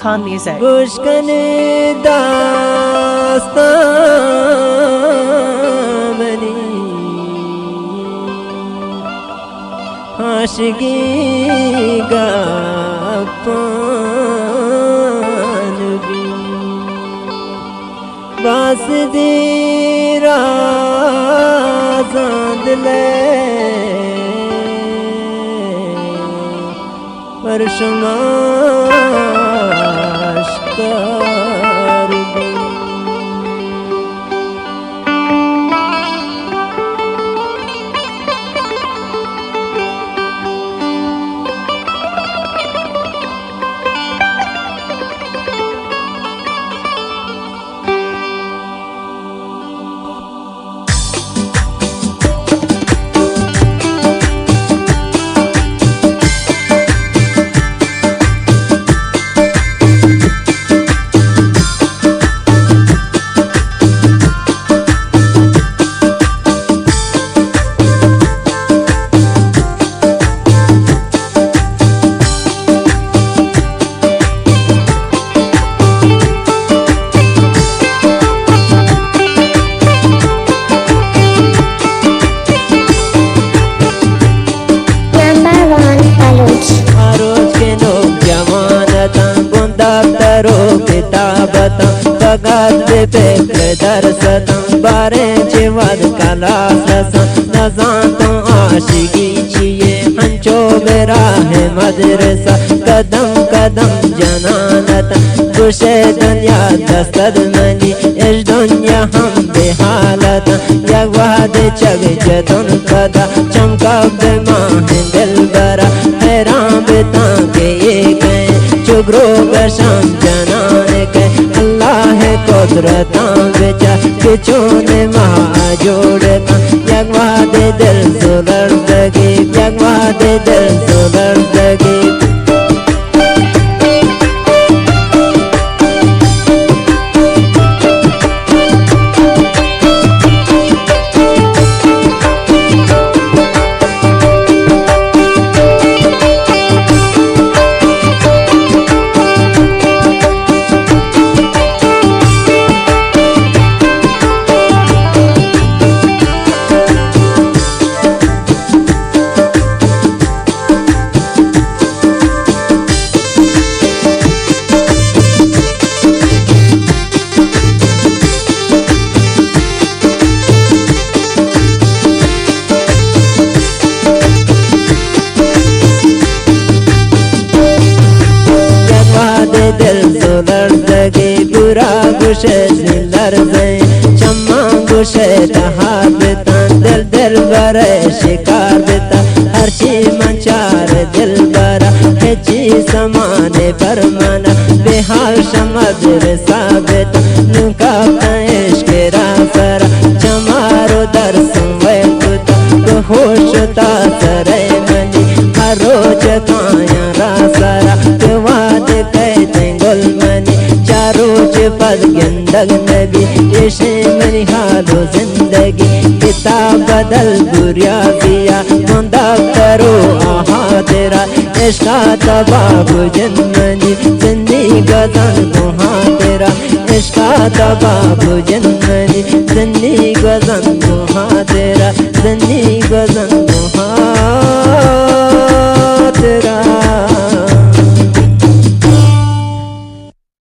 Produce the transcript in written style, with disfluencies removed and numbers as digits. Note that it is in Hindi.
Khan Music. गुश्कन दास्तां बनी आशिकी का पान भी बास दीरा जांद ले पर शुमाश कर भी किताबता फगत फिक्र दरसता बारे चिवद कलाससा नजातो आशिकी छिए हंचो मेरा है मदरसा कदम कदम जनानता खुशे दुनिया दस्तद मनी इस दुनिया हम बेहालता यगवाद चग जतन कदा चमका बेमाह दिल बरा हैरान बेता के ये गए चुगरो बशाम जनान के अल्लाह है कुदरता बेचा किचोने महा जोड़ता यगवा दे दिल सुलर दगी यगवा दे दिल सुलर दगी दिल सुलर दगे बुरा गुशे सिलर दे चम्मा गुशे तहार बेता दिल दिल बरे शिकार बेता हर चीज मंचार दिल बरा हेची समाने परमाना बेहाल शमदर साबित नुका इश्क राफरा चमारो दर्शन वे कुता को होशता सरे मनी हर रोज काया रासरा वाद पद गंदग नबी इशे मनी हालो जिंदगी किताब बदल बुरिया दिया मुंदा करो आहा तेरा इश्का तबाबु जन्मनी जिंदगी गजन गुहा तेरा इश्का तबाबु जन्मनी जिंदगी गजन गुहा तेरा जिंदगी गजन गुहा